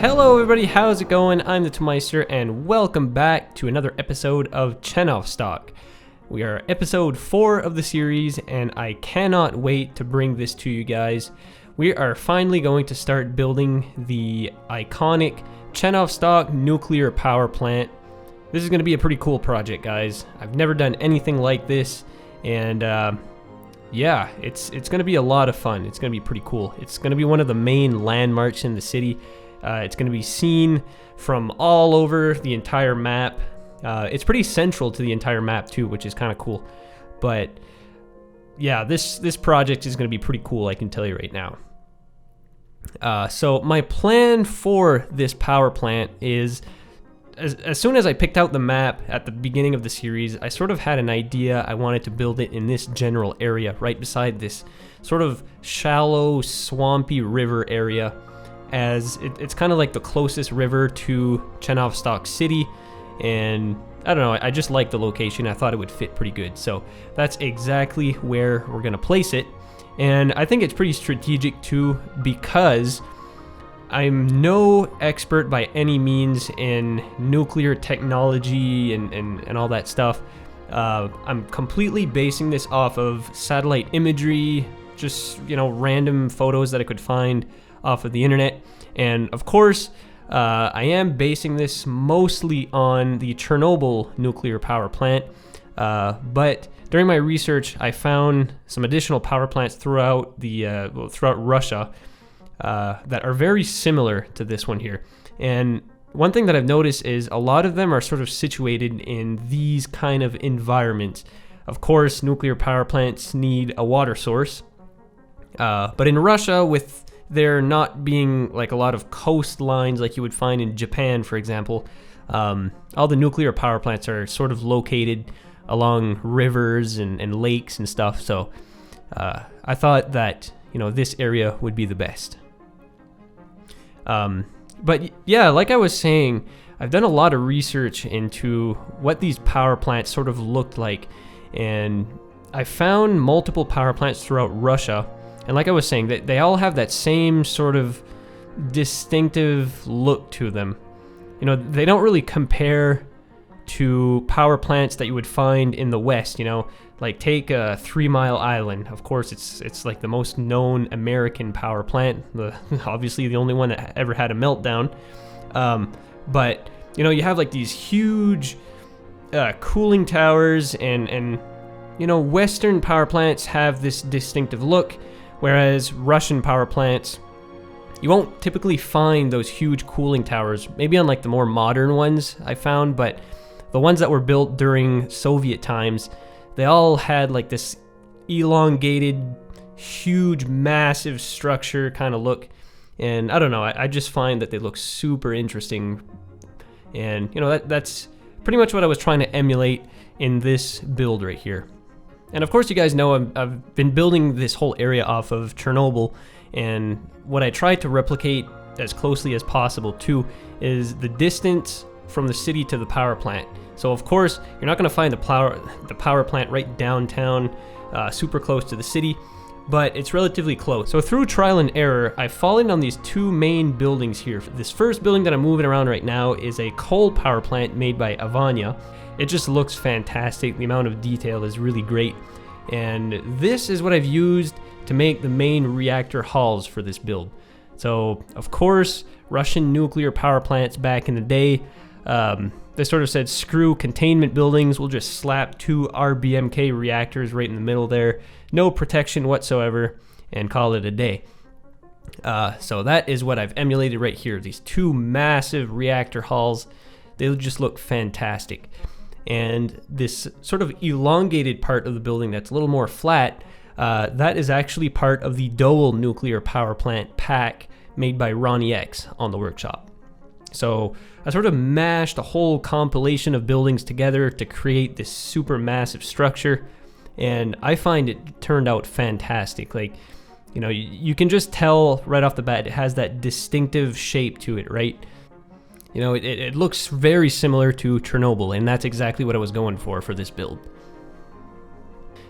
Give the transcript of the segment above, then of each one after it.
Hello everybody, how's it going? I'm the Tchenovstok and welcome back to another episode of Tchenovstok. We are episode 4 of the series and I cannot wait to bring this to you guys. We are finally going to start building the iconic Tchenovstok nuclear power plant. This is going to be a pretty cool project, guys. I've never done anything like this and yeah, it's going to be a lot of fun. It's going to be pretty cool. It's going to be one of the main landmarks in the city. It's going to be seen from all over the entire map. It's pretty central to the entire map too, which is kind of cool. But yeah, this project is going to be pretty cool, I can tell you right now. So my plan for this power plant is, as soon as I picked out the map at the beginning of the series, I sort of had an idea. I wanted to build it in this general area, right beside this sort of shallow, swampy river area, as it's kind of like the closest river to Tchenovstok city, and I don't know, I just like the location. I thought it would fit pretty good, so that's exactly where we're gonna place it. And I think it's pretty strategic too, because I'm no expert by any means in nuclear technology and all that stuff. I'm completely basing this off of satellite imagery, just, you know, random photos that I could find off of the internet. And of course, I am basing this mostly on the Chernobyl nuclear power plant. But during my research, I found some additional power plants throughout throughout Russia that are very similar to this one here. And one thing that I've noticed is a lot of them are sort of situated in these kind of environments. Of course, nuclear power plants need a water source. But in Russia, with there not being like a lot of coastlines like you would find in Japan, for example, all the nuclear power plants are sort of located along rivers and lakes and stuff. So I thought that, you know, this area would be the best. But yeah, like I was saying, I've done a lot of research into what these power plants sort of looked like, and I found multiple power plants throughout Russia. And like I was saying, they all have that same sort of distinctive look to them. You know, they don't really compare to power plants that you would find in the West, you know, like take 3 Mile Island. Of course, it's like the most known American power plant, obviously the only one that ever had a meltdown. But, you know, you have like these huge cooling towers and, you know, Western power plants have this distinctive look. Whereas Russian power plants, you won't typically find those huge cooling towers, maybe on like the more modern ones I found, but the ones that were built during Soviet times, they all had like this elongated, huge, massive structure kind of look. And I don't know, I just find that they look super interesting. And, you know, that's pretty much what I was trying to emulate in this build right here. And of course, you guys know I've been building this whole area off of Chernobyl, and what I tried to replicate as closely as possible too is the distance from the city to the power plant. So of course, you're not going to find the power plant right downtown, super close to the city, but it's relatively close. So through trial and error, I've fallen on these two main buildings here. This first building that I'm moving around right now is a coal power plant made by Avanya. It just looks fantastic. The amount of detail is really great. And this is what I've used to make the main reactor halls for this build. So, of course, Russian nuclear power plants back in the day, they sort of said, screw containment buildings, we'll just slap 2 RBMK reactors right in the middle there, no protection whatsoever, and call it a day. So that is what I've emulated right here. These 2 massive reactor halls, they just look fantastic. And this sort of elongated part of the building that's a little more flat, that is actually part of the Dole nuclear power plant pack made by Ronnie X on the workshop. So I sort of mashed a whole compilation of buildings together to create this super massive structure, and I find it turned out fantastic. Like, you know, you can just tell right off the bat it has that distinctive shape to it, right? You know, it looks very similar to Chernobyl, and that's exactly what I was going for this build.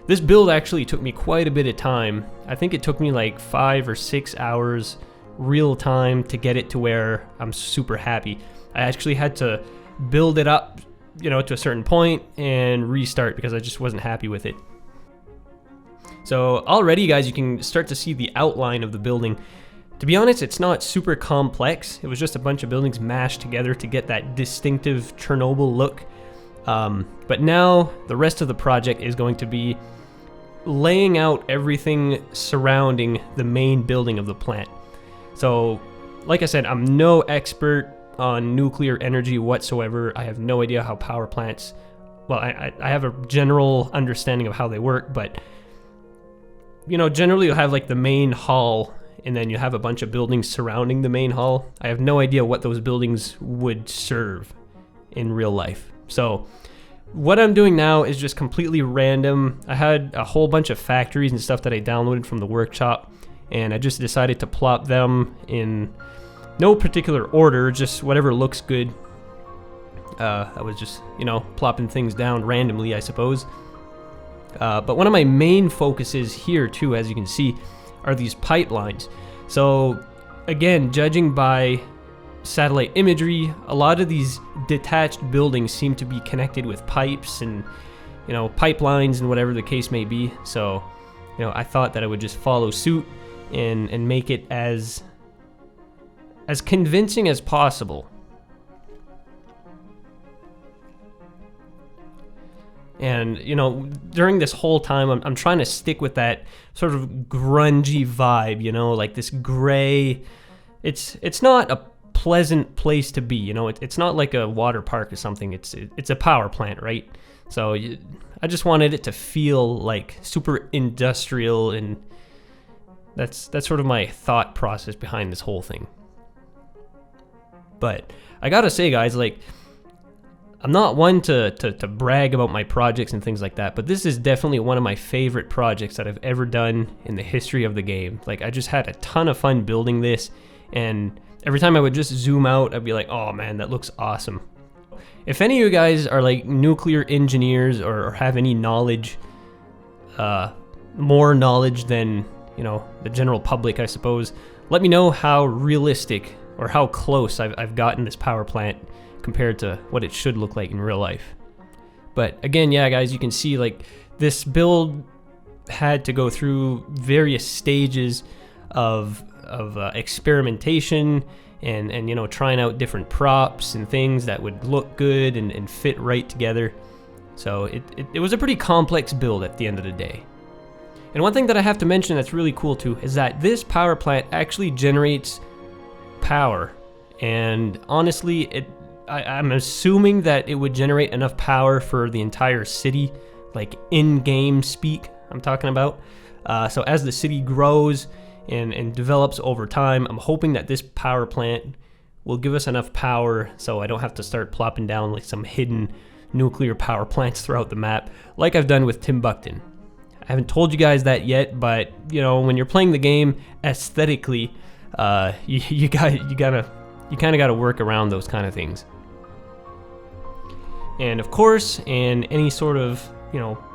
This build actually took me quite a bit of time. I think it took me like 5 or 6 hours real time to get it to where I'm super happy. I actually had to build it up, to a certain point and restart because I just wasn't happy with it. So already, guys, you can start to see the outline of the building. To be honest, it's not super complex. It was just a bunch of buildings mashed together to get that distinctive Chernobyl look. But now the rest of the project is going to be laying out everything surrounding the main building of the plant. So, like I said, I'm no expert on nuclear energy whatsoever. I have no idea how power plants, well, I have a general understanding of how they work, but generally you'll have like the main hall, and then you have a bunch of buildings surrounding the main hall. I have no idea what those buildings would serve in real life. So what I'm doing now is just completely random. I had a whole bunch of factories and stuff that I downloaded from the workshop, and I just decided to plop them in no particular order, just whatever looks good. I was just, plopping things down randomly, I suppose. But one of my main focuses here, too, as you can see, are these pipelines. So, again, judging by satellite imagery, a lot of these detached buildings seem to be connected with pipes and, pipelines and whatever the case may be. So, I thought that I would just follow suit and make it as convincing as possible. And, during this whole time, I'm trying to stick with that sort of grungy vibe, like this gray. It's not a pleasant place to be, it's not like a water park or something. It's a power plant, right? So I just wanted it to feel like super industrial, and that's sort of my thought process behind this whole thing. But I gotta say, guys, like, I'm not one to brag about my projects and things like that, but this is definitely one of my favorite projects that I've ever done in the history of the game. Like, I just had a ton of fun building this, and every time I would just zoom out, I'd be like, oh man, that looks awesome. If any of you guys are like nuclear engineers or have any knowledge, more knowledge than, the general public, I suppose, let me know how realistic or how close I've gotten this power plant compared to what it should look like in real life. But again, yeah, guys, you can see like this build had to go through various stages of experimentation and trying out different props and things that would look good and fit right together. So it was a pretty complex build at the end of the day. And one thing that I have to mention that's really cool too is that this power plant actually generates power. And honestly, I'm assuming that it would generate enough power for the entire city, like in-game speak I'm talking about. So as the city grows and develops over time, I'm hoping that this power plant will give us enough power so I don't have to start plopping down like some hidden nuclear power plants throughout the map like I've done with Timbuktu. I haven't told you guys that yet, but when you're playing the game aesthetically, you kind of got to work around those kind of things. And of course, in any sort of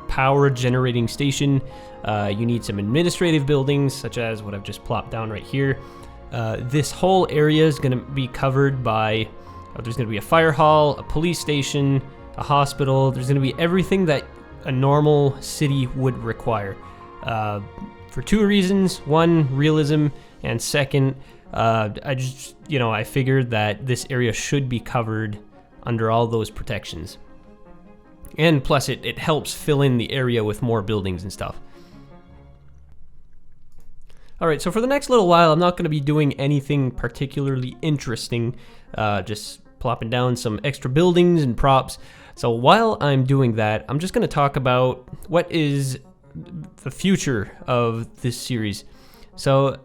power generating station, you need some administrative buildings, such as what I've just plopped down right here. This whole area is going to be covered by, there's going to be a fire hall, a police station, a hospital. There's going to be everything that a normal city would require. For two reasons: one, realism, and second, I figured that this area should be covered under all those protections. And plus, it helps fill in the area with more buildings and stuff. Alright, so for the next little while, I'm not going to be doing anything particularly interesting, just plopping down some extra buildings and props. So while I'm doing that, I'm just going to talk about what is the future of this series. So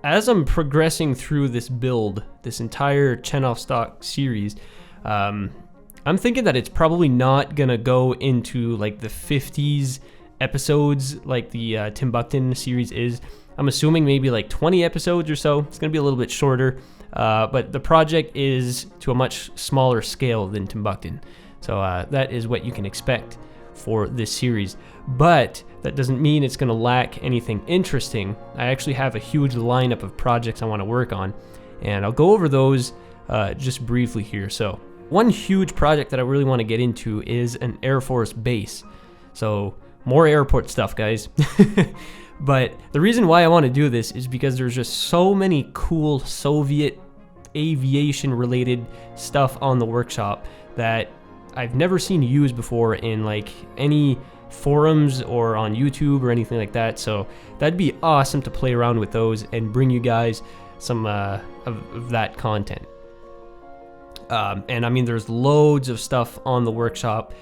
as I'm progressing through this build, this entire Tchenovstok series, I'm thinking that it's probably not going to go into like the 50s episodes like the Timbuktu series is. I'm assuming maybe like 20 episodes or so. It's going to be a little bit shorter, but the project is to a much smaller scale than Timbuktu. So that is what you can expect for this series. But that doesn't mean it's going to lack anything interesting. I actually have a huge lineup of projects I want to work on, and I'll go over those just briefly here. So one huge project that I really want to get into is an Air Force base. So more airport stuff, guys. But the reason why I want to do this is because there's just so many cool Soviet aviation related stuff on the workshop that I've never seen used before in like any forums or on YouTube or anything like that. So that'd be awesome to play around with those and bring you guys some of that content. And I mean, there's loads of stuff on the workshop,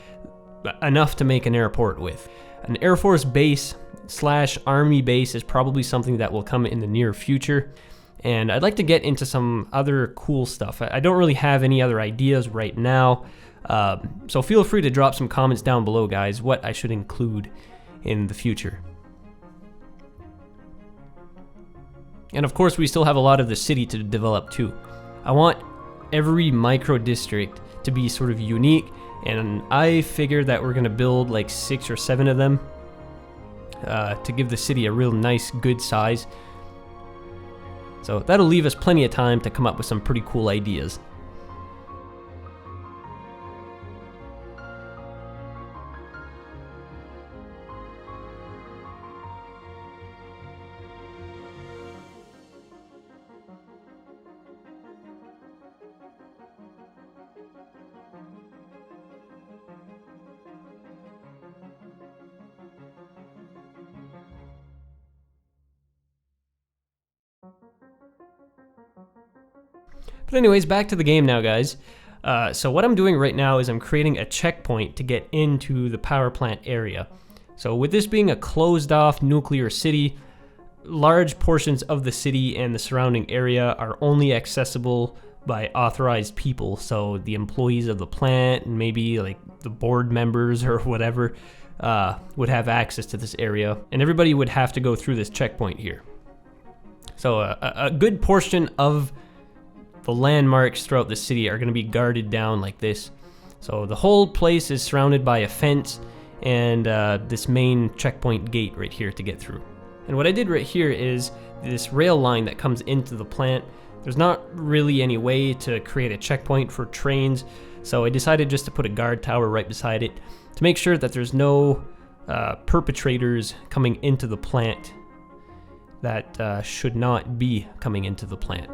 enough to make an airport with. An Air Force base / Army base is probably something that will come in the near future. And I'd like to get into some other cool stuff. I don't really have any other ideas right now. So feel free to drop some comments down below, guys, what I should include in the future. And of course, we still have a lot of the city to develop too. I want every micro district to be sort of unique, and I figure that we're gonna build like 6 or 7 of them to give the city a real nice, good size. So that'll leave us plenty of time to come up with some pretty cool ideas. But anyways, back to the game now, guys. So what I'm doing right now is I'm creating a checkpoint to get into the power plant area. So with this being a closed off nuclear city, large portions of the city and the surrounding area are only accessible by authorized people. So the employees of the plant and maybe like the board members or whatever would have access to this area, and everybody would have to go through this checkpoint here. So a good portion of the landmarks throughout the city are going to be guarded down like this. So the whole place is surrounded by a fence and this main checkpoint gate right here to get through. And what I did right here is this rail line that comes into the plant. There's not really any way to create a checkpoint for trains, so I decided just to put a guard tower right beside it to make sure that there's no perpetrators coming into the plant that should not be coming into the plant.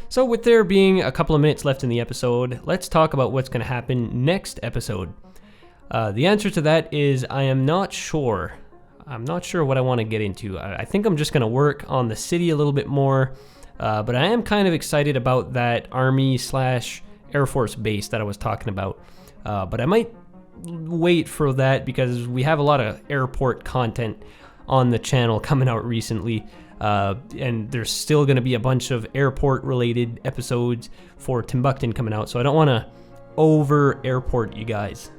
So with there being a couple of minutes left in the episode, let's talk about what's going to happen next episode. The answer to that is I am not sure. I'm not sure what I want to get into. I think I'm just going to work on the city a little bit more, but I am kind of excited about that Army/Air Force base that I was talking about. But I might wait for that because we have a lot of airport content on the channel coming out recently, and there's still going to be a bunch of airport-related episodes for Timbuktu coming out, so I don't want to over-airport you guys.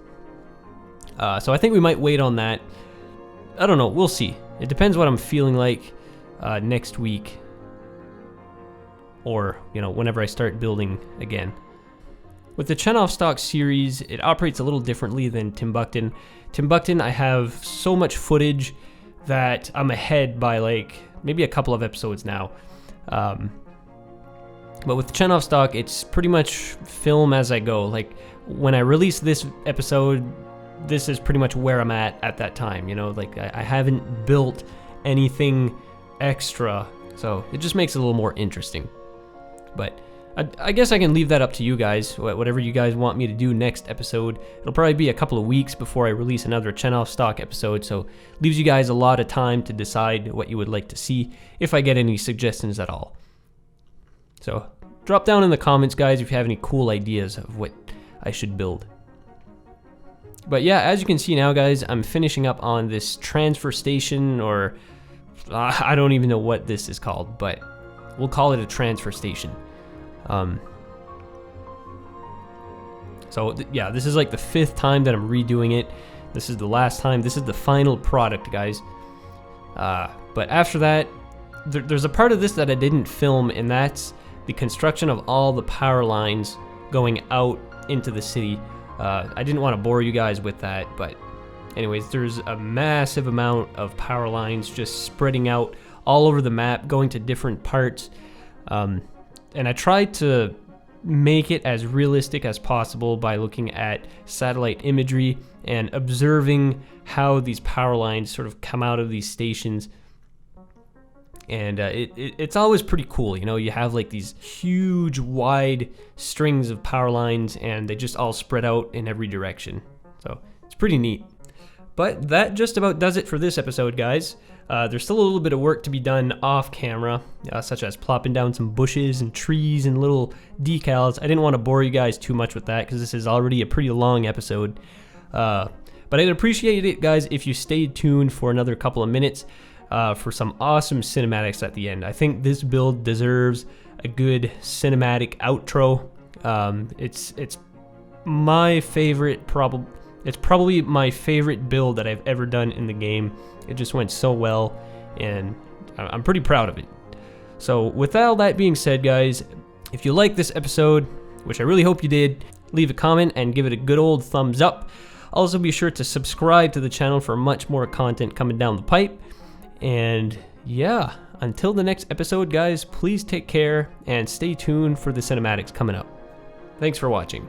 So I think we might wait on that. I don't know. We'll see. It depends what I'm feeling like next week, or whenever I start building again. With the Tchenovstok series, it operates a little differently than Timbuktu. Timbuktu, I have so much footage that I'm ahead by like maybe a couple of episodes now. But with the Tchenovstok, it's pretty much film as I go. Like when I release this episode, this is pretty much where I'm at that time. Like I haven't built anything extra, so it just makes it a little more interesting. But I guess I can leave that up to you guys, whatever you guys want me to do next episode. It'll probably be a couple of weeks before I release another Tchenovstok episode, so leaves you guys a lot of time to decide what you would like to see, if I get any suggestions at all. So drop down in the comments, guys, if you have any cool ideas of what I should build. But yeah, as you can see now, guys, I'm finishing up on this transfer station, or I don't even know what this is called, but we'll call it a transfer station. Yeah, this is like the 5th time that I'm redoing it. This is the last time. This is the final product, guys. But after that, there's a part of this that I didn't film, and that's the construction of all the power lines going out into the city. I didn't want to bore you guys with that, but anyways, there's a massive amount of power lines just spreading out all over the map, going to different parts. And I tried to make it as realistic as possible by looking at satellite imagery and observing how these power lines sort of come out of these stations. And it's always pretty cool, you have like these huge wide strings of power lines, and they just all spread out in every direction. So it's pretty neat. But that just about does it for this episode, guys. There's still a little bit of work to be done off camera, such as plopping down some bushes and trees and little decals. I didn't want to bore you guys too much with that because this is already a pretty long episode. But I'd appreciate it, guys, if you stayed tuned for another couple of minutes for some awesome cinematics at the end. I think this build deserves a good cinematic outro. It's my favorite, it's probably my favorite build that I've ever done in the game. It just went so well, and I'm pretty proud of it. So with all that being said, guys, if you like this episode, which I really hope you did, leave a comment and give it a good old thumbs up. Also be sure to subscribe to the channel for much more content coming down the pipe. And yeah, until the next episode, guys, please take care and stay tuned for the cinematics coming up. Thanks for watching.